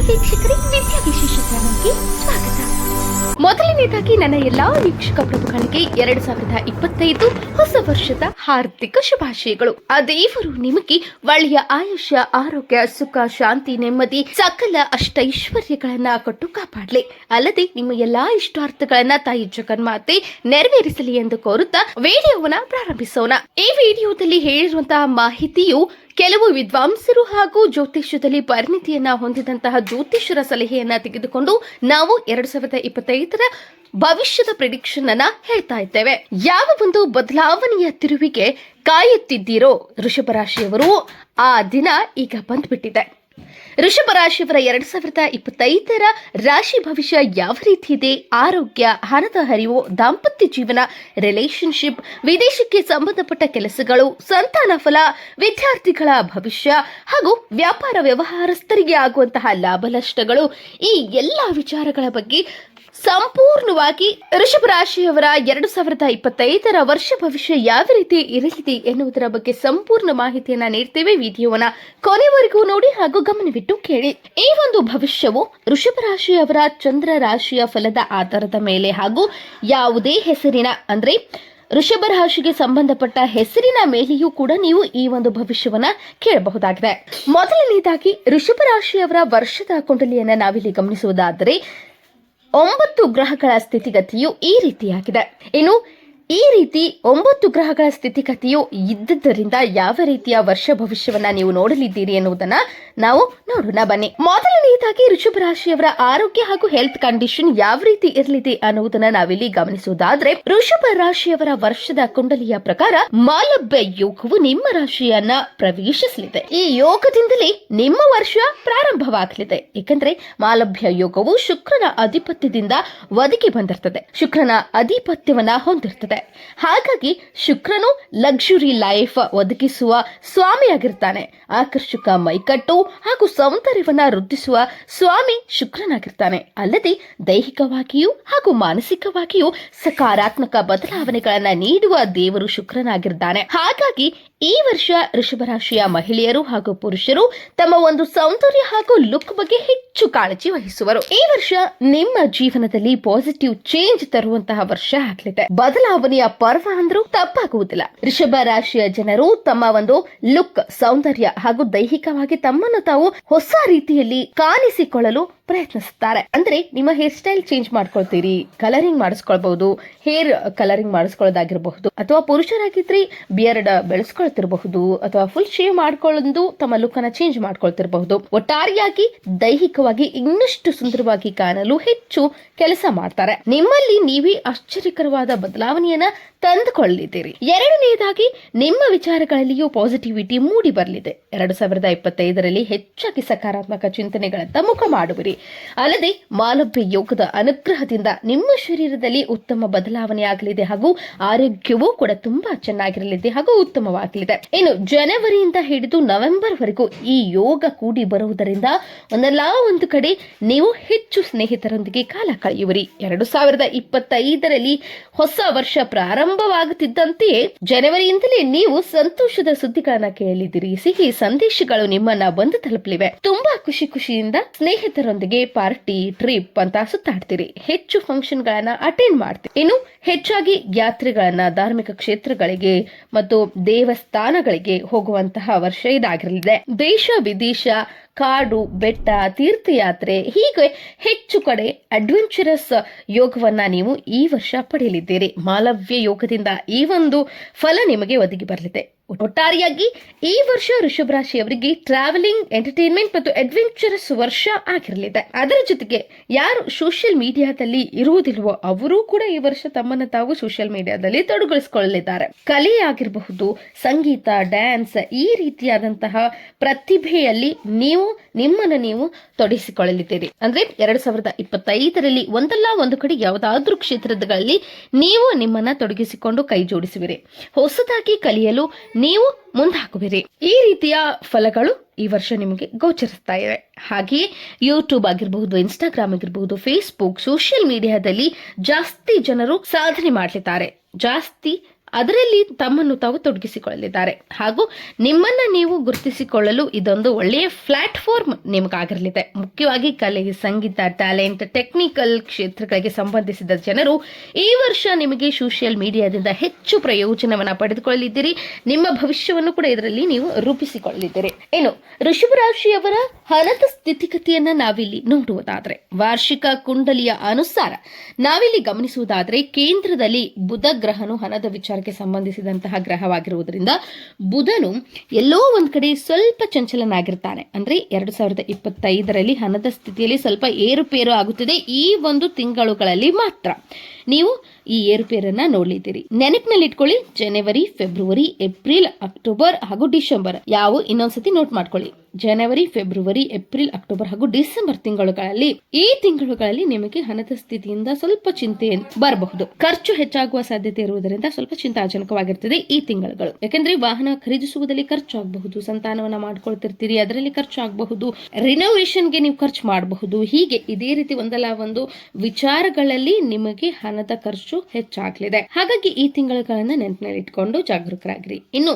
ವೀಕ್ಷಕರಿಗೆ ವಿದ್ಯಾ ವಿಶೇಷ ಚಾನಲ್ಗೆ ಸ್ವಾಗತ. ಮೊದಲನೇದಾಗಿ ನನ್ನ ಎಲ್ಲಾ ವೀಕ್ಷಕ ಪ್ರಭುಗಳಿಗೆ 2025 ಹೊಸ ವರ್ಷದ ಹಾರ್ದಿಕ ಶುಭಾಶಯಗಳು. ಆ ದೇವರು ನಿಮಗೆ ಒಳ್ಳೆಯ ಆಯುಷ್ಯ, ಆರೋಗ್ಯ, ಸುಖ, ಶಾಂತಿ, ನೆಮ್ಮದಿ, ಸಕಲ ಅಷ್ಟೈಶ್ವರ್ಯಗಳನ್ನ ಕೊಟ್ಟು ಕಾಪಾಡಲಿ. ಅಲ್ಲದೆ ನಿಮ್ಮ ಎಲ್ಲಾ ಇಷ್ಟಾರ್ಥಗಳನ್ನ ತಾಯಿ ಜಗನ್ಮಾತೆ ನೆರವೇರಿಸಲಿ ಎಂದು ಕೋರುತ್ತಾ ವಿಡಿಯೋವನ್ನ ಪ್ರಾರಂಭಿಸೋಣ. ಈ ವಿಡಿಯೋದಲ್ಲಿ ಹೇಳಿರುವಂತಹ ಮಾಹಿತಿಯು ಕೆಲವು ವಿದ್ವಾಂಸರು ಹಾಗೂ ಜ್ಯೋತಿಷ್ಯದಲ್ಲಿ ಪರಿಣಿತಿಯನ್ನ ಹೊಂದಿದಂತಹ ಜ್ಯೋತಿಷ್ಯರ ಸಲಹೆಯನ್ನ ತೆಗೆದುಕೊಂಡು ನಾವು 2025 ಭವಿಷ್ಯದ ಪ್ರಿಡಿಕ್ಷನ್ ಅನ್ನ ಹೇಳ್ತಾ ಇದ್ದೇವೆ. ಯಾವ ಒಂದು ಬದಲಾವಣೆಯ ತಿರುವಿಗೆ ಕಾಯುತ್ತಿದ್ದೀರೋ ವೃಷಭ ರಾಶಿಯವರು, ಆ ದಿನ ಈಗ ಬಂದ್ಬಿಟ್ಟಿದೆ. ವೃಷಭ ರಾಶಿಯವರ 2025 ರಾಶಿ ಭವಿಷ್ಯ ಯಾವ ರೀತಿ ಇದೆ? ಆರೋಗ್ಯ, ಹಣದ ಹರಿವು, ದಾಂಪತ್ಯ ಜೀವನ, ರಿಲೇಶನ್ಶಿಪ್, ವಿದೇಶಕ್ಕೆ ಸಂಬಂಧಪಟ್ಟ ಕೆಲಸಗಳು, ಸಂತಾನ ಫಲ, ವಿದ್ಯಾರ್ಥಿಗಳ ಭವಿಷ್ಯ ಹಾಗೂ ವ್ಯಾಪಾರ ವ್ಯವಹಾರಸ್ಥರಿಗೆ ಆಗುವಂತಹ ಲಾಭ ನಷ್ಟಗಳು, ಈ ಎಲ್ಲ ವಿಚಾರಗಳ ಬಗ್ಗೆ ಸಂಪೂರ್ಣವಾಗಿ ವೃಷಭ ರಾಶಿಯವರ 2025 ವರ್ಷ ಭವಿಷ್ಯ ಯಾವ ರೀತಿ ಇರಲಿದೆ ಎನ್ನುವುದರ ಬಗ್ಗೆ ಸಂಪೂರ್ಣ ಮಾಹಿತಿಯನ್ನ ನೀಡ್ತೇವೆ. ವಿಡಿಯೋವನ್ನ ಕೊನೆವರೆಗೂ ನೋಡಿ ಹಾಗೂ ಗಮನವಿಟ್ಟು ಕೇಳಿ. ಈ ಒಂದು ಭವಿಷ್ಯವು ವೃಷಭ ರಾಶಿಯವರ ಚಂದ್ರ ರಾಶಿಯ ಫಲದ ಆಧಾರದ ಮೇಲೆ ಹಾಗೂ ಯಾವುದೇ ಹೆಸರಿನ ಅಂದ್ರೆ ವೃಷಭ ರಾಶಿಗೆ ಸಂಬಂಧಪಟ್ಟ ಹೆಸರಿನ ಮೇಲೆಯೂ ಕೂಡ ನೀವು ಈ ಒಂದು ಭವಿಷ್ಯವನ್ನ ಕೇಳಬಹುದಾಗಿದೆ. ಮೊದಲನೇದಾಗಿ ವೃಷಭ ರಾಶಿಯವರ ವರ್ಷದ ಕುಂಡಲಿಯನ್ನ ನಾವಿಲ್ಲಿ ಗಮನಿಸುವುದಾದರೆ 9 ಗ್ರಹಗಳ ಸ್ಥಿತಿಗತಿಯು ಈ ರೀತಿಯಾಗಿದೆ. ಇನ್ನು ಈ ರೀತಿ 9 ಗ್ರಹಗಳ ಸ್ಥಿತಿಗತಿಯು ಇದ್ದುದರಿಂದ ಯಾವ ರೀತಿಯ ವರ್ಷ ಭವಿಷ್ಯವನ್ನ ನೀವು ನೋಡಲಿದ್ದೀರಿ ಎನ್ನುವುದನ್ನ ನಾವು ನೋಡೋಣ ಬನ್ನಿ. ಮೊದಲನೆಯದಾಗಿ ವೃಷಭ ರಾಶಿಯವರ ಆರೋಗ್ಯ ಹಾಗೂ ಹೆಲ್ತ್ ಕಂಡೀಷನ್ ಯಾವ ರೀತಿ ಇರಲಿದೆ ಅನ್ನುವುದನ್ನ ನಾವಿಲ್ಲಿ ಗಮನಿಸುವುದಾದ್ರೆ, ವೃಷಭ ರಾಶಿಯವರ ವರ್ಷದ ಕುಂಡಲಿಯ ಪ್ರಕಾರ ಮಾಲಭ್ಯ ಯೋಗವು ನಿಮ್ಮ ರಾಶಿಯನ್ನ ಪ್ರವೇಶಿಸಲಿದೆ. ಈ ಯೋಗದಿಂದಲೇ ನಿಮ್ಮ ವರ್ಷ ಪ್ರಾರಂಭವಾಗಲಿದೆ. ಏಕೆಂದ್ರೆ ಮಾಲಭ್ಯ ಯೋಗವು ಶುಕ್ರನ ಆಧಿಪತ್ಯದಿಂದ ಒದಗಿ ಬಂದಿರ್ತದೆ, ಶುಕ್ರನ ಆಧಿಪತ್ಯವನ್ನ ಹೊಂದಿರ್ತದೆ. ಹಾಗಾಗಿ ಶುಕ್ರನು ಲಕ್ಸುರಿ ಲೈಫ್ ಒದಗಿಸುವ ಸ್ವಾಮಿಯಾಗಿರ್ತಾನೆ. ಆಕರ್ಷಕ ಮೈಕಟ್ಟು ಹಾಗೂ ಸೌಂದರ್ಯವನ್ನ ವೃದ್ಧಿಸುವ ಸ್ವಾಮಿ ಶುಕ್ರನಾಗಿರ್ತಾನೆ. ಅಲ್ಲದೆ ದೈಹಿಕವಾಗಿಯೂ ಹಾಗೂ ಮಾನಸಿಕವಾಗಿಯೂ ಸಕಾರಾತ್ಮಕ ಬದಲಾವಣೆಗಳನ್ನ ನೀಡುವ ದೇವರು ಶುಕ್ರನಾಗಿರ್ತಾನೆ. ಹಾಗಾಗಿ ಈ ವರ್ಷ ವೃಷಭ ರಾಶಿಯ ಮಹಿಳೆಯರು ಹಾಗೂ ಪುರುಷರು ತಮ್ಮ ಒಂದು ಸೌಂದರ್ಯ ಹಾಗೂ ಲುಕ್ ಬಗ್ಗೆ ಹೆಚ್ಚು ಕಾಳಜಿ ವಹಿಸುವರು. ಈ ವರ್ಷ ನಿಮ್ಮ ಜೀವನದಲ್ಲಿ ಪಾಸಿಟಿವ್ ಚೇಂಜ್ ತರುವಂತಹ ವರ್ಷ ಆಗಲಿದೆ. ಬದಲಾವಣೆಯ ಪರ್ವ ಅಂದ್ರೂ ತಪ್ಪಾಗುವುದಿಲ್ಲ. ವೃಷಭ ರಾಶಿಯ ಜನರು ತಮ್ಮ ಒಂದು ಲುಕ್, ಸೌಂದರ್ಯ ಹಾಗೂ ದೈಹಿಕವಾಗಿ ತಮ್ಮನ್ನು ತಾವು ಹೊಸ ರೀತಿಯಲ್ಲಿ ಕಾಣಿಸಿಕೊಳ್ಳಲು ಪ್ರಯತ್ನಿಸುತ್ತಾರೆ. ಅಂದ್ರೆ ನಿಮ್ಮ ಹೇರ್ ಸ್ಟೈಲ್ ಚೇಂಜ್ ಮಾಡ್ಕೊಳ್ತೀರಿ, ಕಲರಿಂಗ್ ಮಾಡಿಸ್ಕೊಳ್ಬಹುದು, ಹೇರ್ ಕಲರಿಂಗ್ ಮಾಡಿಸ್ಕೊಳ್ಳೋದಾಗಿರಬಹುದು, ಅಥವಾ ಪುರುಷರಾಗಿದ್ರೆ ಬಿಯರ್ಡ್ ಬೆಳೆಸ್ಕೊಳ್ತಿರಬಹುದು, ಅಥವಾ ಫುಲ್ ಶೇವ್ ಮಾಡ್ಕೊಳ್ಳೋದು ತಮ್ಮ ಲುಕ್ ಅನ್ನ ಚೇಂಜ್ ಮಾಡ್ಕೊಳ್ತಿರಬಹುದು. ಒಟ್ಟಾರೆಯಾಗಿ ದೈಹಿಕವಾಗಿ ಇನ್ನಷ್ಟು ಸುಂದರವಾಗಿ ಕಾಣಲು ಹೆಚ್ಚು ಕೆಲಸ ಮಾಡ್ತಾರೆ. ನಿಮ್ಮಲ್ಲಿ ನೀವೇ ಆಶ್ಚರ್ಯಕರವಾದ ಬದಲಾವಣೆಯನ್ನ ತಂದುಕೊಳ್ಳಲಿದ್ದೀರಿ. ಎರಡನೆಯದಾಗಿ ನಿಮ್ಮ ವಿಚಾರಗಳಲ್ಲಿಯೂ ಪಾಸಿಟಿವಿಟಿ ಮೂಡಿ ಬರಲಿದೆ. 2025 ಹೆಚ್ಚಾಗಿ ಸಕಾರಾತ್ಮಕ ಚಿಂತನೆಗಳತ್ತ ಮುಖ ಮಾಡುವಿರಿ. ಅಲ್ಲದೆ ಮಾಲಭ್ಯ ಯೋಗದ ಅನುಗ್ರಹದಿಂದ ನಿಮ್ಮ ಶರೀರದಲ್ಲಿ ಉತ್ತಮ ಬದಲಾವಣೆ ಆಗಲಿದೆ ಹಾಗೂ ಆರೋಗ್ಯವೂ ಕೂಡ ತುಂಬಾ ಚೆನ್ನಾಗಿರಲಿದೆ ಹಾಗೂ ಉತ್ತಮವಾಗಲಿದೆ. ಇನ್ನು ಜನವರಿಯಿಂದ ಹಿಡಿದು ನವೆಂಬರ್ ವರೆಗೂ ಈ ಯೋಗ ಕೂಡಿ ಬರುವುದರಿಂದ ಒಂದಲ್ಲ ಒಂದು ಕಡೆ ನೀವು ಹೆಚ್ಚು ಸ್ನೇಹಿತರೊಂದಿಗೆ ಕಾಲ ಕಳೆಯುವಿರಿ. 2025 ಹೊಸ ವರ್ಷ ಪ್ರಾರಂಭವಾಗುತ್ತಿದ್ದಂತೆಯೇ ಜನವರಿಯಿಂದಲೇ ನೀವು ಸಂತೋಷದ ಸುದ್ದಿಗಳನ್ನ ಕೇಳಿದಿರಿ. ಸಿಹಿ ಸಂದೇಶಗಳು ನಿಮ್ಮನ್ನ ಬಂದು ತಲುಪಲಿವೆ. ತುಂಬಾ ಖುಷಿಯಿಂದ ಸ್ನೇಹಿತರೊಂದಿಗೆ ಪಾರ್ಟಿ, ಟ್ರಿಪ್ ಅಂತ ಸುತ್ತಾಡ್ತೀರಿ. ಹೆಚ್ಚು ಫಂಕ್ಷನ್ ಗಳನ್ನ ಅಟೆಂಡ್ ಮಾಡ್ತೀರಿ. ಇನ್ನು ಹೆಚ್ಚಾಗಿ ಯಾತ್ರೆಗಳನ್ನ ಧಾರ್ಮಿಕ ಕ್ಷೇತ್ರಗಳಿಗೆ ಮತ್ತು ದೇವಸ್ಥಾನಗಳಿಗೆ ಹೋಗುವಂತಹ ವರ್ಷ ಇದಾಗಿರಲಿದೆ. ದೇಶ ವಿದೇಶ, ಕಾಡು, ಬೆಟ್ಟ, ತೀರ್ಥಯಾತ್ರೆ ಹೀಗೆ ಹೆಚ್ಚು ಕಡೆ ಅಡ್ವೆಂಚರಸ್ ಯೋಗವನ್ನ ನೀವು ಈ ವರ್ಷ ಪಡೆಯಲಿದ್ದೀರಿ. ಮಾಲವ್ಯ ಯೋಗದಿಂದ ಈ ಒಂದು ಫಲ ನಿಮಗೆ ಒದಗಿ ಬರಲಿದೆ. ಒಟ್ಟಾರೆಯಾಗಿ ಈ ವರ್ಷ ವೃಷಭ ರಾಶಿಯವರಿಗೆ ಟ್ರಾವೆಲಿಂಗ್, ಎಂಟರ್ಟೈನ್ಮೆಂಟ್ ಮತ್ತು ಅಡ್ವೆಂಚರಸ್ ವರ್ಷ ಆಗಿರಲಿದೆ. ಅದರ ಜೊತೆಗೆ ಯಾರು ಸೋಷಿಯಲ್ ಮೀಡಿಯಾದಲ್ಲಿ ಇರುವುದಿಲ್ವೋ ಅವರು ಕೂಡ ಈ ವರ್ಷ ತಮ್ಮನ್ನು ತಾವು ಸೋಷಿಯಲ್ ಮೀಡಿಯಾದಲ್ಲಿ ತೊಡಗಿಸಿಕೊಳ್ಳಲಿದ್ದಾರೆ. ಕಲೆ ಆಗಿರಬಹುದು, ಸಂಗೀತ, ಡ್ಯಾನ್ಸ್, ಈ ರೀತಿಯಾದಂತಹ ಪ್ರತಿಭೆಯಲ್ಲಿ ನಿಮ್ಮನ್ನು ನೀವು ತೊಡಗಿಸಿಕೊಳ್ಳಲಿದ್ದೀರಿ. ಅಂದ್ರೆ 2025 ಒಂದಲ್ಲ ಒಂದು ಕಡೆ ಯಾವುದಾದ್ರೂ ಕ್ಷೇತ್ರಗಳಲ್ಲಿ ನೀವು ನಿಮ್ಮನ್ನ ತೊಡಗಿಸಿಕೊಂಡು ಕೈ ಜೋಡಿಸುವಿರಿ. ಹೊಸದಾಗಿ ಕಲಿಯಲು ನೀವು ಮುಂದಾಗುವಿರಿ. ಈ ರೀತಿಯ ಫಲಗಳು ಈ ವರ್ಷ ನಿಮಗೆ ಗೋಚರಿಸ್ತಾ ಇವೆ. ಹಾಗೆಯೇ ಯೂಟ್ಯೂಬ್ ಆಗಿರಬಹುದು, ಇನ್ಸ್ಟಾಗ್ರಾಮ್ ಆಗಿರಬಹುದು, ಫೇಸ್ಬುಕ್, ಸೋಷಿಯಲ್ ಮೀಡಿಯಾದಲ್ಲಿ ಜಾಸ್ತಿ ಜನರು ಸಾಧನೆ ಮಾಡಲಿದ್ದಾರೆ, ಜಾಸ್ತಿ ಅದರಲ್ಲಿ ತಮ್ಮನ್ನು ತಾವು ತೊಡಗಿಸಿಕೊಳ್ಳಲಿದ್ದಾರೆ ಹಾಗೂ ನಿಮ್ಮನ್ನ ನೀವು ಗುರುತಿಸಿಕೊಳ್ಳಲು ಇದೊಂದು ಒಳ್ಳೆಯ ಪ್ಲಾಟ್ಫಾರ್ಮ್ ನಿಮಗಾಗಿರಲಿದೆ. ಮುಖ್ಯವಾಗಿ ಕಲೆ, ಸಂಗೀತ, ಟ್ಯಾಲೆಂಟ್, ಟೆಕ್ನಿಕಲ್ ಕ್ಷೇತ್ರಗಳಿಗೆ ಸಂಬಂಧಿಸಿದ ಜನರು ಈ ವರ್ಷ ನಿಮಗೆ ಸೋಷಿಯಲ್ ಮೀಡಿಯಾದಿಂದ ಹೆಚ್ಚು ಪ್ರಯೋಜನವನ್ನು ಪಡೆದುಕೊಳ್ಳಲಿದ್ದೀರಿ. ನಿಮ್ಮ ಭವಿಷ್ಯವನ್ನು ಕೂಡ ಇದರಲ್ಲಿ ನೀವು ರೂಪಿಸಿಕೊಳ್ಳಲಿದ್ದೀರಿ. ಇನ್ನು ವೃಷಭ ರಾಶಿಯವರ ಹಣದ ಸ್ಥಿತಿಗತಿಯನ್ನ ನಾವಿಲ್ಲಿ ನೋಡುವುದಾದ್ರೆ, ವಾರ್ಷಿಕ ಕುಂಡಲಿಯ ಅನುಸಾರ ನಾವಿಲ್ಲಿ ಗಮನಿಸುವುದಾದ್ರೆ, ಕೇಂದ್ರದಲ್ಲಿ ಬುಧ ಗ್ರಹನು ಹಣದ ವಿಚಾರಕ್ಕೆ ಸಂಬಂಧಿಸಿದಂತಹ ಗ್ರಹವಾಗಿರುವುದರಿಂದ ಬುಧನು ಎಲ್ಲೋ ಒಂದ್ ಕಡೆ ಸ್ವಲ್ಪ ಚಂಚಲನಾಗಿರ್ತಾನೆ. ಅಂದ್ರೆ 2025ರಲ್ಲಿ ಹಣದ ಸ್ಥಿತಿಯಲ್ಲಿ ಸ್ವಲ್ಪ ಏರುಪೇರು ಆಗುತ್ತದೆ. ಈ ಒಂದು ತಿಂಗಳುಗಳಲ್ಲಿ ಮಾತ್ರ ನೀವು ಈ ಏರುಪೇರನ್ನ ನೋಡಲಿದ್ದೀರಿ. ನೆನಪಿನಲ್ಲಿಟ್ಕೊಳ್ಳಿ, ಜನವರಿ, ಫೆಬ್ರವರಿ, ಏಪ್ರಿಲ್, ಅಕ್ಟೋಬರ್ ಹಾಗೂ ಡಿಸೆಂಬರ್ ಇನ್ನೊಂದ್ಸತಿ ನೋಟ್ ಮಾಡ್ಕೊಳ್ಳಿ. ಜನವರಿ, ಫೆಬ್ರವರಿ, ಏಪ್ರಿಲ್, ಅಕ್ಟೋಬರ್ ಹಾಗೂ ಡಿಸೆಂಬರ್ ಈ ತಿಂಗಳುಗಳಲ್ಲಿ ನಿಮಗೆ ಹಣದ ಸ್ಥಿತಿಯಿಂದ ಸ್ವಲ್ಪ ಚಿಂತೆ ಬರಬಹುದು. ಖರ್ಚು ಹೆಚ್ಚಾಗುವ ಸಾಧ್ಯತೆ ಇರುವುದರಿಂದ ಸ್ವಲ್ಪ ಚಿಂತಾಜನಕವಾಗಿರ್ತದೆ ಈ ತಿಂಗಳುಗಳು. ಯಾಕಂದ್ರೆ ವಾಹನ ಖರೀದಿಸುವುದರಲ್ಲಿ ಖರ್ಚು ಆಗಬಹುದು, ಸಂತಾನವನ್ನ ಮಾಡ್ಕೊಳ್ತಿರ್ತೀರಿ, ಅದರಲ್ಲಿ ಖರ್ಚು ಆಗಬಹುದು, ರಿನೋವೇಷನ್ಗೆ ನೀವು ಖರ್ಚು ಮಾಡಬಹುದು. ಹೀಗೆ ಇದೇ ರೀತಿ ಒಂದಲ್ಲ ಒಂದು ವಿಚಾರಗಳಲ್ಲಿ ನಿಮಗೆ ಹಣದ ಖರ್ಚು ಹೆಚ್ಚಾಗಲಿದೆ. ಹಾಗಾಗಿ ಈ ತಿಂಗಳುಗಳನ್ನ ನೆನಪಿನಲ್ಲಿ ಇಟ್ಕೊಂಡು ಜಾಗರೂಕರಾಗಿರಿ. ಇನ್ನು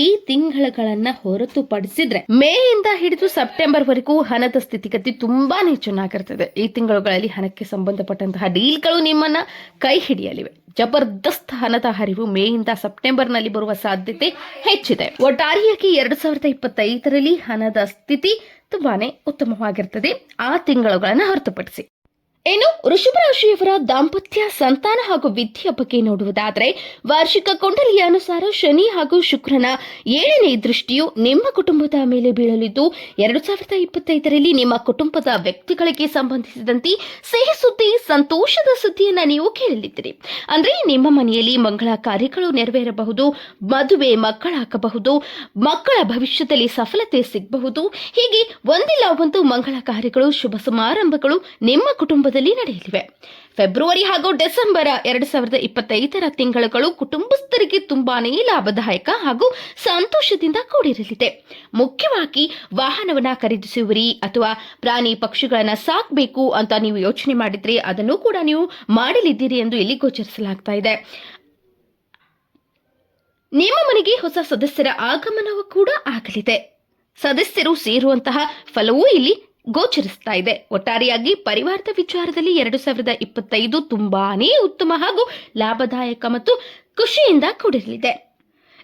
ಈ ತಿಂಗಳುಗಳನ್ನ ಹೊರತುಪಡಿಸಿದ್ರೆ ಮೇ ಇಂದ ಹಿಡಿದು ಸೆಪ್ಟೆಂಬರ್ ವರೆಗೂ ಹಣದ ಸ್ಥಿತಿಗತಿ ತುಂಬಾನೇ ಚೆನ್ನಾಗಿರ್ತದೆ. ಈ ತಿಂಗಳುಗಳಲ್ಲಿ ಹಣಕ್ಕೆ ಸಂಬಂಧಪಟ್ಟಂತಹ ಡೀಲ್ಗಳು ನಿಮ್ಮನ್ನ ಕೈ ಹಿಡಿಯಲಿವೆ. ಜಬರ್ದಸ್ತ್ ಹಣದ ಹರಿವು ಮೇ ಇಂದ ಸೆಪ್ಟೆಂಬರ್ ನಲ್ಲಿ ಬರುವ ಸಾಧ್ಯತೆ ಹೆಚ್ಚಿದೆ. ಒಟ್ಟಾರೆಯಾಗಿ 2025ರಲ್ಲಿ ಹಣದ ಸ್ಥಿತಿ ತುಂಬಾನೇ ಉತ್ತಮವಾಗಿರ್ತದೆ ಆ ತಿಂಗಳುಗಳನ್ನ ಹೊರತುಪಡಿಸಿ. ಇನ್ನು ವೃಷಭ ರಾಶಿಯವರ ದಾಂಪತ್ಯ, ಸಂತಾನ ಹಾಗೂ ವಿದ್ಯೆಯ ಬಗ್ಗೆ ನೋಡುವುದಾದರೆ, ವಾರ್ಷಿಕ ಕುಂಡಲಿಯ ಅನುಸಾರ ಶನಿ ಹಾಗೂ ಶುಕ್ರನ 7ನೇ ದೃಷ್ಟಿಯು ನಿಮ್ಮ ಕುಟುಂಬದ ಮೇಲೆ ಬೀಳಲಿದ್ದು 2025ರಲ್ಲಿ ನಿಮ್ಮ ಕುಟುಂಬದ ವ್ಯಕ್ತಿಗಳಿಗೆ ಸಂಬಂಧಿಸಿದಂತೆ ಸಿಹಿ ಸುದ್ದಿ, ಸಂತೋಷದ ಸುದ್ದಿಯನ್ನ ನೀವು ಕೇಳಲಿದ್ದೀರಿ. ಅಂದ್ರೆ ನಿಮ್ಮ ಮನೆಯಲ್ಲಿ ಮಂಗಳ ಕಾರ್ಯಗಳು ನೆರವೇರಬಹುದು, ಮದುವೆ, ಮಕ್ಕಳಾಗಬಹುದು, ಮಕ್ಕಳ ಭವಿಷ್ಯದಲ್ಲಿ ಸಫಲತೆ ಸಿಗಬಹುದು. ಹೀಗೆ ಒಂದಿಲ್ಲ ಒಂದು ಮಂಗಳ ಕಾರ್ಯಗಳು, ಶುಭ ಸಮಾರಂಭಗಳು ನಿಮ್ಮ ಕುಟುಂಬ ನಡೆಯಲಿವೆ. ಫೆಬ್ರವರಿ ಹಾಗೂ ಡಿಸೆಂಬರ್ 2025ರ ತಿಂಗಳುಗಳು ಕುಟುಂಬಸ್ಥರಿಗೆ ತುಂಬಾನೇ ಲಾಭದಾಯಕ ಹಾಗೂ ಸಂತೋಷದಿಂದ ಕೂಡಿರಲಿದೆ. ಮುಖ್ಯವಾಗಿ ವಾಹನವನ್ನ ಖರೀದಿಸುವಿರಿ ಅಥವಾ ಪ್ರಾಣಿ ಪಕ್ಷಿಗಳನ್ನ ಸಾಕಬೇಕು ಅಂತ ನೀವು ಯೋಚನೆ ಮಾಡಿದ್ರೆ ಅದನ್ನು ಕೂಡ ನೀವು ಮಾಡಲಿದ್ದೀರಿ ಎಂದು ಇಲ್ಲಿ ಗೋಚರಿಸಲಾಗ್ತಾ ಇದೆ. ನಿಮ್ಮ ಮನೆಗೆ ಹೊಸ ಸದಸ್ಯರ ಆಗಮನವೂ ಕೂಡ ಆಗಲಿದೆ. ಸದಸ್ಯರು ಸೇರುವಂತಹ ಫಲವೂ ಇಲ್ಲಿ ಗೋಚರಿಸ್ತಾ ಇದೆ. ಒಟ್ಟಾರೆಯಾಗಿ ಪರಿವಾರದ ವಿಚಾರದಲ್ಲಿ 2025 ತುಂಬಾನೇ ಉತ್ತಮ ಹಾಗೂ ಲಾಭದಾಯಕ ಮತ್ತು ಖುಷಿಯಿಂದ ಕೂಡಿರಲಿದೆ.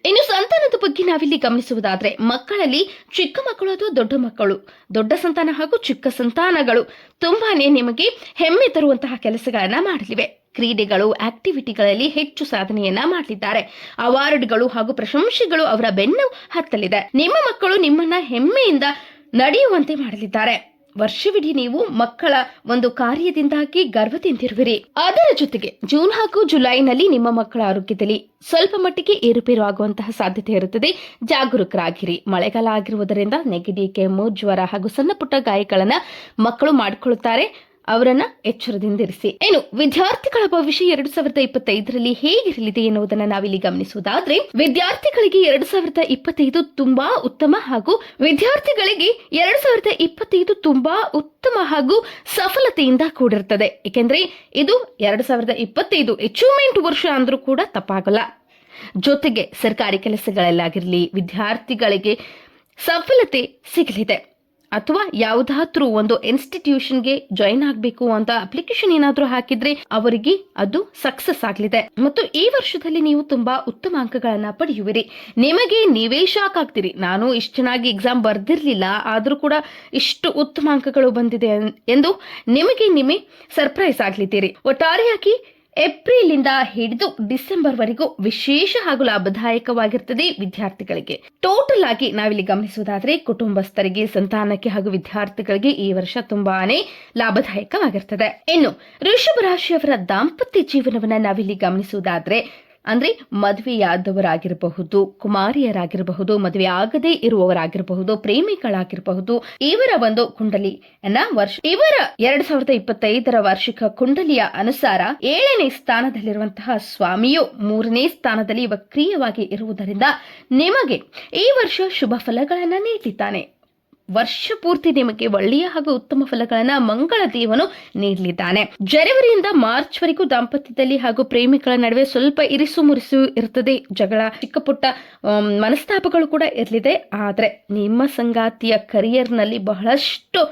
ಇನ್ನು ಸಂತಾನದ ಬಗ್ಗೆ ನಾವಿಲ್ಲಿ ಗಮನಿಸುವುದಾದ್ರೆ, ಮಕ್ಕಳಲ್ಲಿ ಚಿಕ್ಕ ಮಕ್ಕಳು ಅಥವಾ ದೊಡ್ಡ ಮಕ್ಕಳು, ದೊಡ್ಡ ಸಂತಾನ ಹಾಗೂ ಚಿಕ್ಕ ಸಂತಾನಗಳು ತುಂಬಾನೇ ನಿಮಗೆ ಹೆಮ್ಮೆ ತರುವಂತಹ ಕೆಲಸಗಳನ್ನ ಮಾಡಲಿವೆ. ಕ್ರೀಡೆಗಳು, ಆಕ್ಟಿವಿಟಿಗಳಲ್ಲಿ ಹೆಚ್ಚು ಸಾಧನೆಯನ್ನ ಮಾಡಲಿದ್ದಾರೆ. ಅವಾರ್ಡ್ಗಳು ಹಾಗೂ ಪ್ರಶಂಸೆಗಳು ಅವರ ಬೆನ್ನು ಹತ್ತಲಿದೆ. ನಿಮ್ಮ ಮಕ್ಕಳು ನಿಮ್ಮನ್ನ ಹೆಮ್ಮೆಯಿಂದ ನಡೆಯುವಂತೆ ಮಾಡಲಿದ್ದಾರೆ. ವರ್ಷವಿಡೀ ನೀವು ಮಕ್ಕಳ ಒಂದು ಕಾರ್ಯದಿಂದಾಗಿ ಗರ್ವದಿಂದಿರುವಿರಿ. ಅದರ ಜೊತೆಗೆ ಜೂನ್ ಹಾಗೂ ಜುಲೈನಲ್ಲಿ ನಿಮ್ಮ ಮಕ್ಕಳ ಆರೋಗ್ಯದಲ್ಲಿ ಸ್ವಲ್ಪ ಮಟ್ಟಿಗೆ ಏರುಪೇರು ಆಗುವಂತಹ ಸಾಧ್ಯತೆ ಇರುತ್ತದೆ. ಜಾಗರೂಕರಾಗಿರಿ. ಮಳೆಗಾಲ ಆಗಿರುವುದರಿಂದ ನೆಗಡಿ, ಕೆಮ್ಮು, ಜ್ವರ ಹಾಗೂ ಸಣ್ಣ ಪುಟ್ಟ ಗಾಯಗಳನ್ನ ಮಕ್ಕಳು ಮಾಡಿಕೊಳ್ಳುತ್ತಾರೆ. ಅವರನ್ನ ಎಚ್ಚರದಿಂದಿರಿಸಿ. ಇನ್ನು ವಿದ್ಯಾರ್ಥಿಗಳ ಭವಿಷ್ಯ 2025ರಲ್ಲಿ ಹೇಗಿರಲಿದೆ ಎನ್ನುವುದನ್ನು ನಾವಿಲ್ಲಿ ಗಮನಿಸುವುದಾದ್ರೆ, ವಿದ್ಯಾರ್ಥಿಗಳಿಗೆ 2025 ತುಂಬಾ ಉತ್ತಮ ಹಾಗೂ ವಿದ್ಯಾರ್ಥಿಗಳಿಗೆ 2025 ತುಂಬಾ ಉತ್ತಮ ಹಾಗೂ ಸಫಲತೆಯಿಂದ ಕೂಡಿರುತ್ತದೆ. ಏಕೆಂದ್ರೆ ಇದು 2025 ಅಚೀವ್ಮೆಂಟ್ ವರ್ಷ ಅಂದ್ರೂ ಕೂಡ ತಪ್ಪಾಗಲ್ಲ. ಜೊತೆಗೆ ಸರ್ಕಾರಿ ಕೆಲಸಗಳಲ್ಲಾಗಿರಲಿ, ವಿದ್ಯಾರ್ಥಿಗಳಿಗೆ ಸಫಲತೆ ಸಿಗಲಿದೆ. ಅಥವಾ ಯಾವುದಾದ್ರೂ ಒಂದು ಇನ್ಸ್ಟಿಟ್ಯೂಷನ್ಗೆ ಜಾಯಿನ್ ಆಗಬೇಕು ಅಂತ ಅಪ್ಲಿಕೇಶನ್ ಏನಾದ್ರೂ ಹಾಕಿದ್ರೆ ಅವರಿಗೆ ಅದು ಸಕ್ಸಸ್ ಆಗಲಿದೆ. ಮತ್ತು ಈ ವರ್ಷದಲ್ಲಿ ನೀವು ತುಂಬಾ ಉತ್ತಮ ಅಂಕಗಳನ್ನ ಪಡೆಯುವಿರಿ. ನಿಮಗೆ ನೀವೇ ಶಾಕ್ ಆಗ್ತೀರಿ. ನಾನು ಇಷ್ಟು ಚೆನ್ನಾಗಿ ಎಕ್ಸಾಮ್ ಬರ್ದಿರ್ಲಿಲ್ಲ, ಆದ್ರೂ ಕೂಡ ಇಷ್ಟು ಉತ್ತಮ ಅಂಕಗಳು ಬಂದಿದೆ ಎಂದು ನಿಮಗೆ ಸರ್ಪ್ರೈಸ್ ಆಗ್ಲಿದ್ದೀರಿ. ಒಟ್ಟಾರೆಯಾಗಿ ಏಪ್ರಿಲ್ ಇಂದ ಹಿಡಿದು ಡಿಸೆಂಬರ್ ವರೆಗೂ ವಿಶೇಷ ಹಾಗೂ ಲಾಭದಾಯಕವಾಗಿರ್ತದೆ ವಿದ್ಯಾರ್ಥಿಗಳಿಗೆ. ಟೋಟಲ್ ಆಗಿ ನಾವಿಲ್ಲಿ ಗಮನಿಸುವುದಾದ್ರೆ, ಕುಟುಂಬಸ್ಥರಿಗೆ, ಸಂತಾನಕ್ಕೆ ಹಾಗೂ ವಿದ್ಯಾರ್ಥಿಗಳಿಗೆ ಈ ವರ್ಷ ತುಂಬಾನೇ ಲಾಭದಾಯಕವಾಗಿರ್ತದೆ. ಇನ್ನು ವೃಷಭ ರಾಶಿಯವರ ದಾಂಪತ್ಯ ಜೀವನವನ್ನ ನಾವಿಲ್ಲಿ ಗಮನಿಸುವುದಾದ್ರೆ, ಅಂದ್ರೆ ಮದುವೆಯಾದವರಾಗಿರಬಹುದು, ಕುಮಾರಿಯರಾಗಿರಬಹುದು, ಮದುವೆ ಆಗದೇ ಇರುವವರಾಗಿರಬಹುದು, ಪ್ರೇಮಿಗಳಾಗಿರಬಹುದು, ಇವರ ಒಂದು ಕುಂಡಲಿಯನ್ನ ಇವರ 2025ರ ವಾರ್ಷಿಕ ಕುಂಡಲಿಯ ಅನುಸಾರ 7ನೇ ಸ್ಥಾನದಲ್ಲಿರುವಂತಹ ಸ್ವಾಮಿಯು 3ನೇ ಸ್ಥಾನದಲ್ಲಿ ವಕ್ರೀಯವಾಗಿ ಇರುವುದರಿಂದ ನಿಮಗೆ ಈ ವರ್ಷ ಶುಭ ಫಲಗಳನ್ನ ನೀಡಿದ್ದಾನೆ. ವರ್ಷ ಪೂರ್ತಿ ನಿಮಗೆ ಒಳ್ಳೆಯ ಹಾಗೂ ಉತ್ತಮ ಫಲಗಳನ್ನ ಮಂಗಳ ದೇವನು ನೀಡಲಿದ್ದಾನೆ. ಜನವರಿಯಿಂದ ಮಾರ್ಚ್ ವರೆಗೂ ದಾಂಪತ್ಯದಲ್ಲಿ ಹಾಗೂ ಪ್ರೇಮಿಗಳ ನಡುವೆ ಸ್ವಲ್ಪ ಇರಿಸು ಮುರಿಸು ಇರ್ತದೆ. ಜಗಳ, ಚಿಕ್ಕ ಪುಟ್ಟ ಮನಸ್ತಾಪಗಳು ಕೂಡ ಇರಲಿದೆ. ಆದ್ರೆ ನಿಮ್ಮ ಸಂಗಾತಿಯ ಕರಿಯರ್ನಲ್ಲಿ ಬಹಳಷ್ಟು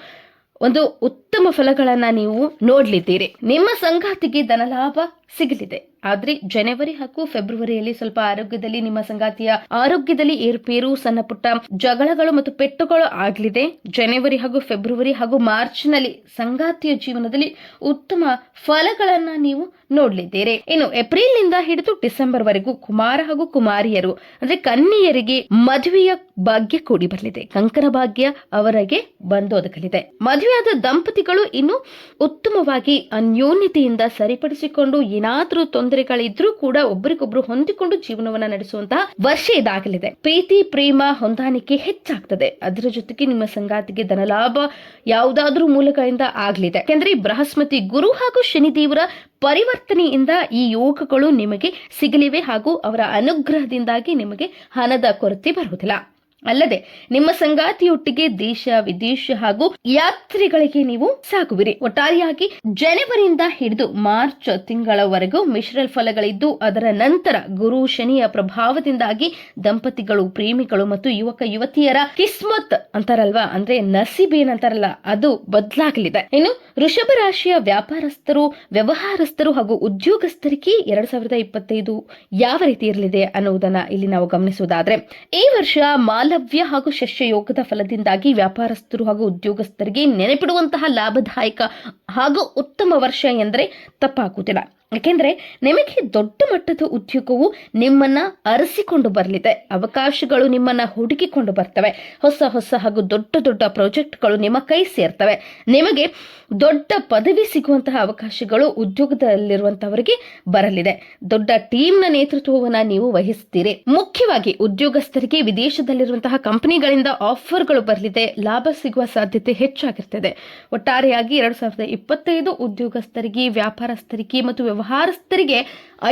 ಒಂದು ಉತ್ತಮ ಫಲಗಳನ್ನ ನೀವು ನೋಡ್ಲಿದ್ದೀರಿ. ನಿಮ್ಮ ಸಂಗಾತಿಗೆ ಧನಲಾಭ ಸಿಗಲಿದೆ. ಆದ್ರೆ ಜನವರಿ ಹಾಗೂ ಫೆಬ್ರವರಿಯಲ್ಲಿ ಸ್ವಲ್ಪ ಆರೋಗ್ಯದಲ್ಲಿ, ನಿಮ್ಮ ಸಂಗಾತಿಯ ಆರೋಗ್ಯದಲ್ಲಿ ಏರುಪೇರು, ಸಣ್ಣ ಪುಟ್ಟ ಜಗಳಗಳು ಮತ್ತು ಪೆಟ್ಟುಗಳು ಆಗಲಿದೆ. ಜನವರಿ ಹಾಗೂ ಫೆಬ್ರವರಿ ಹಾಗೂ ಮಾರ್ಚ್ ನಲ್ಲಿ ಸಂಗಾತಿಯ ಜೀವನದಲ್ಲಿ ಉತ್ತಮ ಫಲಗಳನ್ನ ನೀವು ನೋಡ್ಲಿದ್ದೀರಿ. ಇನ್ನು ಏಪ್ರಿಲ್ ನಿಂದ ಹಿಡಿದು ಡಿಸೆಂಬರ್ ವರೆಗೂ ಕುಮಾರ ಹಾಗೂ ಕುಮಾರಿಯರು ಅಂದ್ರೆ ಕನ್ಯೆಯರಿಗೆ ಮದುವೆಯ ಭಾಗ್ಯ ಕೂಡಿ ಬರಲಿದೆ. ಕಂಕಣ ಭಾಗ್ಯ ಅವರಿಗೆ ಬಂದೊದಗಲಿದೆ. ಮದುವೆಯಾದ ದಂಪತಿಗಳು ಇನ್ನು ಉತ್ತಮವಾಗಿ ಅನ್ಯೋನ್ಯತೆಯಿಂದ ಸರಿಪಡಿಸಿಕೊಂಡು ಏನಾದ್ರೂ ತೊಂದರೆಗಳಿದ್ರೂ ಕೂಡ ಒಬ್ಬರಿಗೊಬ್ರು ಹೊಂದಿಕೊಂಡು ಜೀವನವನ್ನ ನಡೆಸುವಂತಹ ವರ್ಷ ಇದಾಗಲಿದೆ. ಪ್ರೀತಿ, ಪ್ರೇಮ, ಹೊಂದಾಣಿಕೆ ಹೆಚ್ಚಾಗ್ತದೆ. ಅದರ ಜೊತೆಗೆ ನಿಮ್ಮ ಸಂಗಾತಿಗೆ ಧನಲಾಭ ಯಾವುದಾದ್ರೂ ಮೂಲಗಳಿಂದ ಆಗ್ಲಿದೆ. ಯಾಕೆಂದ್ರೆ ಬೃಹಸ್ಪತಿ, ಗುರು ಹಾಗೂ ಶನಿದೇವರ ಪರಿವರ್ತನೆಯಿಂದ ಈ ಯೋಗಗಳು ನಿಮಗೆ ಸಿಗಲಿವೆ ಹಾಗೂ ಅವರ ಅನುಗ್ರಹದಿಂದಾಗಿ ನಿಮಗೆ ಹಣದ ಕೊರತೆ ಬರುವುದಿಲ್ಲ. ಅಲ್ಲದೆ ನಿಮ್ಮ ಸಂಗಾತಿಯೊಟ್ಟಿಗೆ ದೇಶ, ವಿದೇಶ ಹಾಗೂ ಯಾತ್ರೆಗಳಿಗೆ ನೀವು ಸಾಗುವಿರಿ. ಒಟ್ಟಾರೆಯಾಗಿ ಜನವರಿಯಿಂದ ಹಿಡಿದು ಮಾರ್ಚ್ ತಿಂಗಳವರೆಗೂ ಮಿಶ್ರ ಫಲಗಳಿದ್ದು, ಅದರ ನಂತರ ಗುರು ಶನಿಯ ಪ್ರಭಾವದಿಂದಾಗಿ ದಂಪತಿಗಳು, ಪ್ರೇಮಿಗಳು ಮತ್ತು ಯುವಕ ಯುವತಿಯರ ಕಿಸ್ಮತ್ ಅಂತಾರಲ್ವಾ, ಅಂದ್ರೆ ನಸೀಬ್ ಏನಂತಾರಲ್ಲ, ಅದು ಬದಲಾಗಲಿದೆ. ಇನ್ನು ವೃಷಭ ರಾಶಿಯ ವ್ಯಾಪಾರಸ್ಥರು, ವ್ಯವಹಾರಸ್ಥರು ಹಾಗೂ ಉದ್ಯೋಗಸ್ಥರಿಗೆ 2025 ಯಾವ ರೀತಿ ಇರಲಿದೆ ಅನ್ನುವುದನ್ನ ಇಲ್ಲಿ ನಾವು ಗಮನಿಸುವುದಾದ್ರೆ, ಈ ವರ್ಷ ಮಾಲವ್ಯ ಹಾಗೂ ಶಸ್ಯ ಯೋಗದ ಫಲದಿಂದಾಗಿ ವ್ಯಾಪಾರಸ್ಥರು ಹಾಗೂ ಉದ್ಯೋಗಸ್ಥರಿಗೆ ನೆನಪಿಡುವಂತಹ ಲಾಭದಾಯಕ ಹಾಗೂ ಉತ್ತಮ ವರ್ಷ ಎಂದರೆ ತಪ್ಪಾಗುವುದಿಲ್ಲ. ಯಾಕೆಂದ್ರೆ ನಿಮಗೆ ದೊಡ್ಡ ಮಟ್ಟದ ಉದ್ಯೋಗವು ನಿಮ್ಮನ್ನ ಅರಸಿಕೊಂಡು ಬರಲಿದೆ. ಅವಕಾಶಗಳು ನಿಮ್ಮನ್ನ ಹುಡುಕಿಕೊಂಡು ಬರ್ತವೆ. ಹೊಸ ಹೊಸ ಹಾಗೂ ದೊಡ್ಡ ದೊಡ್ಡ ಪ್ರಾಜೆಕ್ಟ್ಗಳು ನಿಮ್ಮ ಕೈ ಸೇರ್ತವೆ. ನಿಮಗೆ ದೊಡ್ಡ ಪದವಿ ಸಿಗುವಂತಹ ಅವಕಾಶಗಳು ಉದ್ಯೋಗದಲ್ಲಿರುವಂತವರಿಗೆ ಬರಲಿದೆ. ದೊಡ್ಡ ಟೀಮ್ನ ನೇತೃತ್ವವನ್ನ ನೀವು ವಹಿಸ್ತೀರಿ. ಮುಖ್ಯವಾಗಿ ಉದ್ಯೋಗಸ್ಥರಿಗೆ ವಿದೇಶದಲ್ಲಿರುವಂತಹ ಕಂಪನಿಗಳಿಂದ ಆಫರ್ಗಳು ಬರಲಿದೆ. ಲಾಭ ಸಿಗುವ ಸಾಧ್ಯತೆ ಹೆಚ್ಚಾಗಿರ್ತದೆ. ಒಟ್ಟಾರೆಯಾಗಿ 2025 ಉದ್ಯೋಗಸ್ಥರಿಗೆ, ವ್ಯಾಪಾರಸ್ಥರಿಗೆ ಮತ್ತು ವ್ಯವಹಾರಸ್ಥರಿಗೆ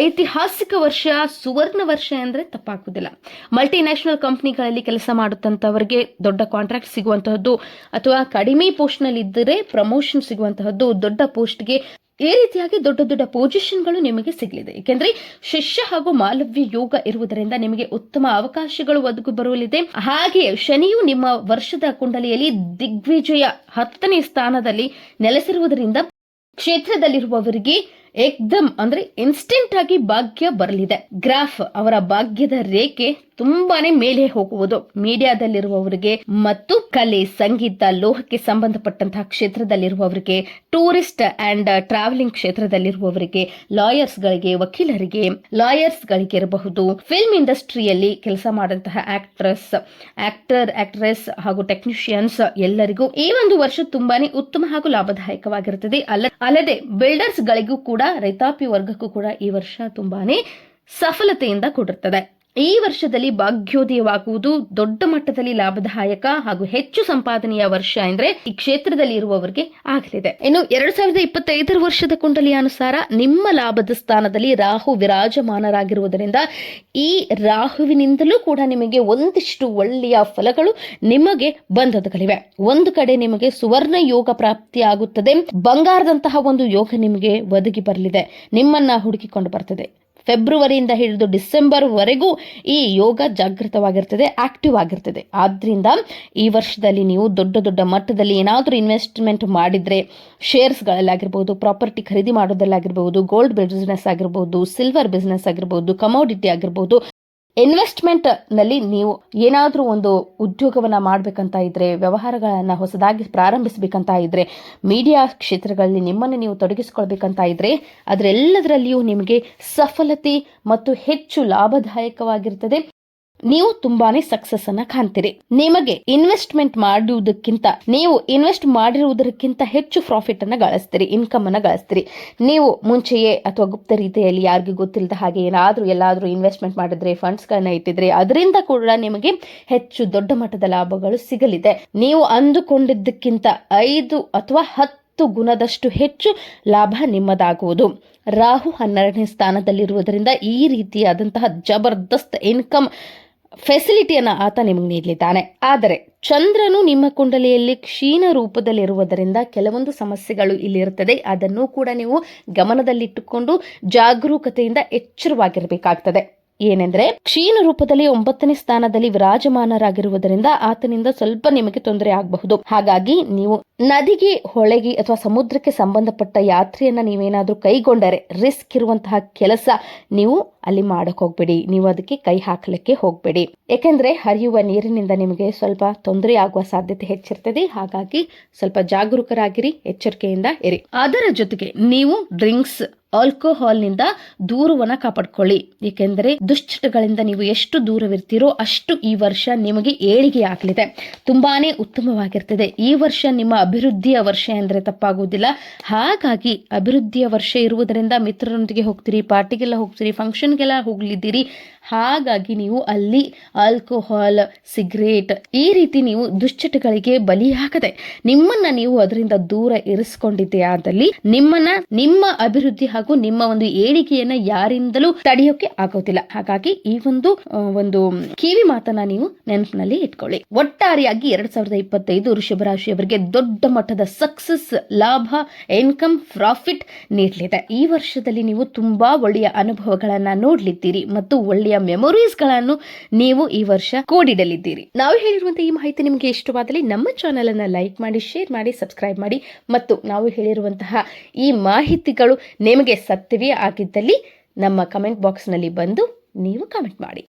ಐತಿಹಾಸಿಕ ವರ್ಷ, ಸುವರ್ಣ ವರ್ಷ ಎಂದ್ರೆ ತಪ್ಪಾಗುವುದಿಲ್ಲ. ಮಲ್ಟಿನ್ಯಾಷನಲ್ ಕಂಪನಿಗಳಲ್ಲಿ ಕೆಲಸ ಮಾಡುತ್ತಂತವರಿಗೆ ದೊಡ್ಡ ಕಾಂಟ್ರಾಕ್ಟ್ ಸಿಗುವಂತಹದ್ದು, ಅಥವಾ ಕಡಿಮೆ ಪೋಸ್ಟ್ ನಲ್ಲಿ ಇದ್ದರೆ ಪ್ರಮೋಷನ್ ಸಿಗುವಂತಹದ್ದು, ದೊಡ್ಡ ಪೋಸ್ಟ್ಗೆ ಈ ರೀತಿಯಾಗಿ ದೊಡ್ಡ ದೊಡ್ಡ ಪೊಸಿಷನ್ಗಳು ನಿಮಗೆ ಸಿಗಲಿದೆ. ಏಕೆಂದ್ರೆ ಶಿಷ್ಯ ಹಾಗೂ ಮಾಲವ್ಯ ಯೋಗ ಇರುವುದರಿಂದ ನಿಮಗೆ ಉತ್ತಮ ಅವಕಾಶಗಳು ಒದಗಿ ಬರಲಿದೆ. ಹಾಗೆ ಶನಿಯು ನಿಮ್ಮ ವರ್ಷದ ಕುಂಡಲಿಯಲ್ಲಿ ದಿಗ್ವಿಜಯ 10ನೇ ಸ್ಥಾನದಲ್ಲಿ ನೆಲೆಸಿರುವುದರಿಂದ ಕ್ಷೇತ್ರದಲ್ಲಿರುವವರಿಗೆ ಏಕ್ದಮ್ ಅಂದ್ರೆ ಇನ್ಸ್ಟೆಂಟ್ ಆಗಿ ಭಾಗ್ಯ ಬರಲಿದೆ. ಗ್ರಾಫ್ ಅವರ ಭಾಗ್ಯದ ರೇಖೆ ತುಂಬಾನೇ ಮೇಲೆ ಹೋಗುವುದು. ಮೀಡಿಯಾದಲ್ಲಿರುವವರಿಗೆ ಮತ್ತು ಕಲೆ, ಸಂಗೀತ, ಲೋಹಕ್ಕೆ ಸಂಬಂಧಪಟ್ಟಂತಹ ಕ್ಷೇತ್ರದಲ್ಲಿರುವವರಿಗೆ, ಟೂರಿಸ್ಟ್ ಅಂಡ್ ಟ್ರಾವೆಲಿಂಗ್ ಕ್ಷೇತ್ರದಲ್ಲಿರುವವರಿಗೆ, ಲಾಯರ್ಸ್ ಗಳಿಗೆ, ವಕೀಲರಿಗೆ, ಲಾಯರ್ಸ್ ಗಳಿಗೆ ಇರಬಹುದು, ಫಿಲ್ಮ್ ಇಂಡಸ್ಟ್ರಿಯಲ್ಲಿ ಕೆಲಸ ಮಾಡುವಂತಹ ಆಕ್ಟ್ರೆಸ್ ಹಾಗೂ ಟೆಕ್ನಿಷಿಯನ್ಸ್ ಎಲ್ಲರಿಗೂ ಈ ಒಂದು ವರ್ಷ ತುಂಬಾನೇ ಉತ್ತಮ ಹಾಗೂ ಲಾಭದಾಯಕವಾಗಿರುತ್ತದೆ. ಅಲ್ಲದೆ ಬಿಲ್ಡರ್ಸ್ ಗಳಿಗೂ ಕೂಡ, ರೈತಾಪಿ ವರ್ಗಕ್ಕೂ ಕೂಡ ಈ ವರ್ಷ ತುಂಬಾನೇ ಸಫಲತೆಯಿಂದ ಕೂಡಿರುತ್ತದೆ. ಈ ವರ್ಷದಲ್ಲಿ ಭಾಗ್ಯೋದಯವಾಗುವುದು, ದೊಡ್ಡ ಮಟ್ಟದಲ್ಲಿ ಲಾಭದಾಯಕ ಹಾಗೂ ಹೆಚ್ಚು ಸಂಪಾದನೆಯ ವರ್ಷ ಅಂದ್ರೆ ಈ ಕ್ಷೇತ್ರದಲ್ಲಿ ಇರುವವರಿಗೆ ಆಗಲಿದೆ. ಇನ್ನು 2025 ವರ್ಷದ ಕುಂಡಲಿಯ ಅನುಸಾರ ನಿಮ್ಮ ಲಾಭದ ಸ್ಥಾನದಲ್ಲಿ ರಾಹು ವಿರಾಜಮಾನರಾಗಿರುವುದರಿಂದ ಈ ರಾಹುವಿನಿಂದಲೂ ಕೂಡ ನಿಮಗೆ ಒಂದಿಷ್ಟು ಒಳ್ಳೆಯ ಫಲಗಳು ನಿಮಗೆ ಬಂದೊದಗಲಿವೆ. ಒಂದು ಕಡೆ ನಿಮಗೆ ಸುವರ್ಣ ಯೋಗ ಪ್ರಾಪ್ತಿಯಾಗುತ್ತದೆ. ಬಂಗಾರದಂತಹ ಒಂದು ಯೋಗ ನಿಮಗೆ ಒದಗಿ ಬರಲಿದೆ, ನಿಮ್ಮನ್ನ ಹುಡುಕಿಕೊಂಡು ಬರ್ತದೆ. ಫೆಬ್ರವರಿಯಿಂದ ಹಿಡಿದು ಡಿಸೆಂಬರ್ ವರೆಗೂ ಈ ಯೋಗ ಜಾಗೃತವಾಗಿರ್ತದೆ, ಆಕ್ಟಿವ್ ಆಗಿರ್ತದೆ. ಆದ್ರಿಂದ ಈ ವರ್ಷದಲ್ಲಿ ನೀವು ದೊಡ್ಡ ದೊಡ್ಡ ಮಟ್ಟದಲ್ಲಿ ಏನಾದರೂ ಇನ್ವೆಸ್ಟ್ಮೆಂಟ್ ಮಾಡಿದ್ರೆ, ಶೇರ್ಸ್ಗಳಲ್ಲಾಗಿರ್ಬೋದು, ಪ್ರಾಪರ್ಟಿ ಖರೀದಿ ಮಾಡೋದಲ್ಲಾಗಿರ್ಬೋದು, ಗೋಲ್ಡ್ ಬಿಸ್ನೆಸ್ ಆಗಿರ್ಬೋದು, ಸಿಲ್ವರ್ ಬಿಸ್ನೆಸ್ ಆಗಿರ್ಬೋದು, ಕಮೋಡಿಟಿ ಆಗಿರ್ಬೋದು, ಇನ್ವೆಸ್ಟ್ಮೆಂಟ್ ನಲ್ಲಿ ನೀವು ಏನಾದರೂ ಒಂದು ಉದ್ಯೋಗವನ್ನ ಮಾಡಬೇಕಂತ ಇದ್ರೆ, ವ್ಯವಹಾರಗಳನ್ನ ಹೊಸದಾಗಿ ಪ್ರಾರಂಭಿಸಬೇಕಂತ ಇದ್ರೆ, ಮೀಡಿಯಾ ಕ್ಷೇತ್ರಗಳಲ್ಲಿ ನಿಮ್ಮನ್ನು ನೀವು ತೊಡಗಿಸಿಕೊಳ್ಬೇಕಂತ ಇದ್ರೆ, ಅದರೆಲ್ಲದರಲ್ಲಿಯೂ ನಿಮಗೆ ಸಫಲತೆ ಮತ್ತು ಹೆಚ್ಚು ಲಾಭದಾಯಕವಾಗಿರ್ತದೆ. ನೀವು ತುಂಬಾನೇ ಸಕ್ಸಸ್ ಅನ್ನ ಕಾಣ್ತೀರಿ. ನಿಮಗೆ ಇನ್ವೆಸ್ಟ್ಮೆಂಟ್ ಮಾಡುವುದಕ್ಕಿಂತ, ನೀವು ಇನ್ವೆಸ್ಟ್ ಮಾಡಿರುವುದಕ್ಕಿಂತ ಹೆಚ್ಚು ಪ್ರಾಫಿಟ್ ಅನ್ನ ಗಳಿಸ್ತೀರಿ, ಇನ್ಕಮ್ ಅನ್ನ ಗಳಿಸ್ತೀರಿ. ನೀವು ಮುಂಚೆಯೇ ಅಥವಾ ಗುಪ್ತ ರೀತಿಯಲ್ಲಿ ಯಾರಿಗೂ ಗೊತ್ತಿಲ್ಲದ ಹಾಗೆ ಎಲ್ಲಾದ್ರೂ ಇನ್ವೆಸ್ಟ್ಮೆಂಟ್ ಮಾಡಿದ್ರೆ, ಫಂಡ್ಸ್ ಗಳನ್ನ ಇಟ್ಟಿದ್ರೆ, ಅದರಿಂದ ಕೂಡ ನಿಮಗೆ ಹೆಚ್ಚು ದೊಡ್ಡ ಮಟ್ಟದ ಲಾಭಗಳು ಸಿಗಲಿದೆ. ನೀವು ಅಂದುಕೊಂಡಿದ್ದಕ್ಕಿಂತ 5 ಅಥವಾ 10 ಗುಣದಷ್ಟು ಹೆಚ್ಚು ಲಾಭ ನಿಮ್ಮದಾಗುವುದು. ರಾಹು 12ನೇ ಸ್ಥಾನದಲ್ಲಿರುವುದರಿಂದ ಈ ರೀತಿಯಾದಂತಹ ಜಬರ್ದಸ್ತ್ ಇನ್ಕಮ್ ಫೆಸಿಲಿಟಿಯನ್ನ ಆತ ನಿಮಗೆ ನೀಡಲಿದ್ದಾನೆ. ಆದರೆ ಚಂದ್ರನು ನಿಮ್ಮ ಕುಂಡಲಿಯಲ್ಲಿ ಕ್ಷೀಣ ರೂಪದಲ್ಲಿರುವುದರಿಂದ ಕೆಲವೊಂದು ಸಮಸ್ಯೆಗಳು ಇಲ್ಲಿರುತ್ತದೆ. ಅದನ್ನು ಕೂಡ ನೀವು ಗಮನದಲ್ಲಿಟ್ಟುಕೊಂಡು ಜಾಗರೂಕತೆಯಿಂದ ಎಚ್ಚರವಾಗಿರಬೇಕಾಗ್ತದೆ. ಏನೆಂದ್ರೆ ಕ್ಷೀಣ ರೂಪದಲ್ಲಿ 9ನೇ ಸ್ಥಾನದಲ್ಲಿ ವಿರಾಜಮಾನರಾಗಿರುವುದರಿಂದ ಆತನಿಂದ ಸ್ವಲ್ಪ ನಿಮಗೆ ತೊಂದರೆ ಆಗಬಹುದು. ಹಾಗಾಗಿ ನೀವು ನದಿಗೆ, ಹೊಳೆಗೆ ಅಥವಾ ಸಮುದ್ರಕ್ಕೆ ಸಂಬಂಧಪಟ್ಟ ಯಾತ್ರೆಯನ್ನ ನೀವೇನಾದ್ರೂ ಕೈಗೊಂಡರೆ ರಿಸ್ಕ್ ಇರುವಂತಹ ಕೆಲಸ ನೀವು ಅಲ್ಲಿ ಮಾಡಕ್ ಹೋಗ್ಬೇಡಿ. ನೀವು ಅದಕ್ಕೆ ಕೈ ಹಾಕಲಿಕ್ಕೆ ಹೋಗ್ಬೇಡಿ. ಯಾಕೆಂದ್ರೆ ಹರಿಯುವ ನೀರಿನಿಂದ ನಿಮಗೆ ಸ್ವಲ್ಪ ತೊಂದರೆ ಆಗುವ ಸಾಧ್ಯತೆ ಹೆಚ್ಚಿರ್ತದೆ. ಹಾಗಾಗಿ ಸ್ವಲ್ಪ ಜಾಗರೂಕರಾಗಿರಿ, ಎಚ್ಚರಿಕೆಯಿಂದ ಇರಿ. ಅದರ ಜೊತೆಗೆ ನೀವು ಡ್ರಿಂಕ್ಸ್, ಆಲ್ಕೋಹಾಲ್ನಿಂದ ದೂರವನ್ನ ಕಾಪಾಡ್ಕೊಳ್ಳಿ. ಏಕೆಂದರೆ ದುಶ್ಚಟಗಳಿಂದ ನೀವು ಎಷ್ಟು ದೂರವಿರ್ತೀರೋ ಅಷ್ಟು ಈ ವರ್ಷ ನಿಮಗೆ ಏಳಿಗೆ ಆಗಲಿದೆ. ತುಂಬಾನೇ ಉತ್ತಮವಾಗಿರ್ತದೆ. ಈ ವರ್ಷ ನಿಮ್ಮ ಅಭಿವೃದ್ಧಿಯ ವರ್ಷ ಎಂದರೆ ತಪ್ಪಾಗುವುದಿಲ್ಲ. ಹಾಗಾಗಿ ಅಭಿವೃದ್ಧಿಯ ವರ್ಷ ಇರುವುದರಿಂದ ಮಿತ್ರರೊಂದಿಗೆ ಹೋಗ್ತೀರಿ, ಪಾರ್ಟಿಗೆಲ್ಲ ಹೋಗ್ತೀರಿ, ಫಂಕ್ಷನ್ಗೆಲ್ಲ ಹೋಗ್ಲಿದ್ದೀರಿ. ಹಾಗಾಗಿ ನೀವು ಅಲ್ಲಿ ಆಲ್ಕೋಹಾಲ್, ಸಿಗರೇಟ್ ಈ ರೀತಿ ನೀವು ದುಶ್ಚಟಗಳಿಗೆ ಬಲಿಯಾಗದೆ ನಿಮ್ಮನ್ನ ನೀವು ಅದರಿಂದ ದೂರ ಇರಿಸಿಕೊಂಡಿದ್ದೆ ಆದಲ್ಲಿ ನಿಮ್ಮ ಅಭಿವೃದ್ಧಿ ಹಾಗೂ ನಿಮ್ಮ ಒಂದು ಏಳಿಗೆಯನ್ನ ಯಾರಿಂದಲೂ ತಡೆಯೋಕೆ ಆಗೋದಿಲ್ಲ. ಹಾಗಾಗಿ ಈ ಒಂದು ಕಿವಿ ಮಾತನ್ನ ನೀವು ನೆನಪಿನಲ್ಲಿ ಇಟ್ಕೊಳ್ಳಿ. ಒಟ್ಟಾರೆಯಾಗಿ 2025 ವೃಷಭ ರಾಶಿಯವರಿಗೆ ದೊಡ್ಡ ಮಟ್ಟದ ಸಕ್ಸಸ್, ಲಾಭ, ಇನ್ಕಮ್, ಪ್ರಾಫಿಟ್ ನೀಡಲಿದೆ. ಈ ವರ್ಷದಲ್ಲಿ ನೀವು ತುಂಬಾ ಒಳ್ಳೆಯ ಅನುಭವಗಳನ್ನ ನೋಡ್ಲಿದ್ದೀರಿ ಮತ್ತು ಒಳ್ಳೆಯ ಮೆಮೊರೀಸ್ ಗಳನ್ನು ನೀವು ಈ ವರ್ಷ ಕೂಡಿಡಲಿದ್ದೀರಿ. ನಾವು ಹೇಳಿರುವಂತಹ ಈ ಮಾಹಿತಿ ನಿಮಗೆ ಇಷ್ಟವಾದಲ್ಲಿ ನಮ್ಮ ಚಾನೆಲ್ ಅನ್ನ ಲೈಕ್ ಮಾಡಿ, ಶೇರ್ ಮಾಡಿ, ಸಬ್ಸ್ಕ್ರೈಬ್ ಮಾಡಿ ಮತ್ತು ನಾವು ಹೇಳಿರುವಂತಹ ಈ ಮಾಹಿತಿಗಳು ನಿಮಗೆ ಸತ್ಯವೇ ಆಗಿದ್ದಲ್ಲಿ ನಮ್ಮ ಕಮೆಂಟ್ ಬಾಕ್ಸ್ ನಲ್ಲಿ ಬಂದು ನೀವು ಕಮೆಂಟ್ ಮಾಡಿ.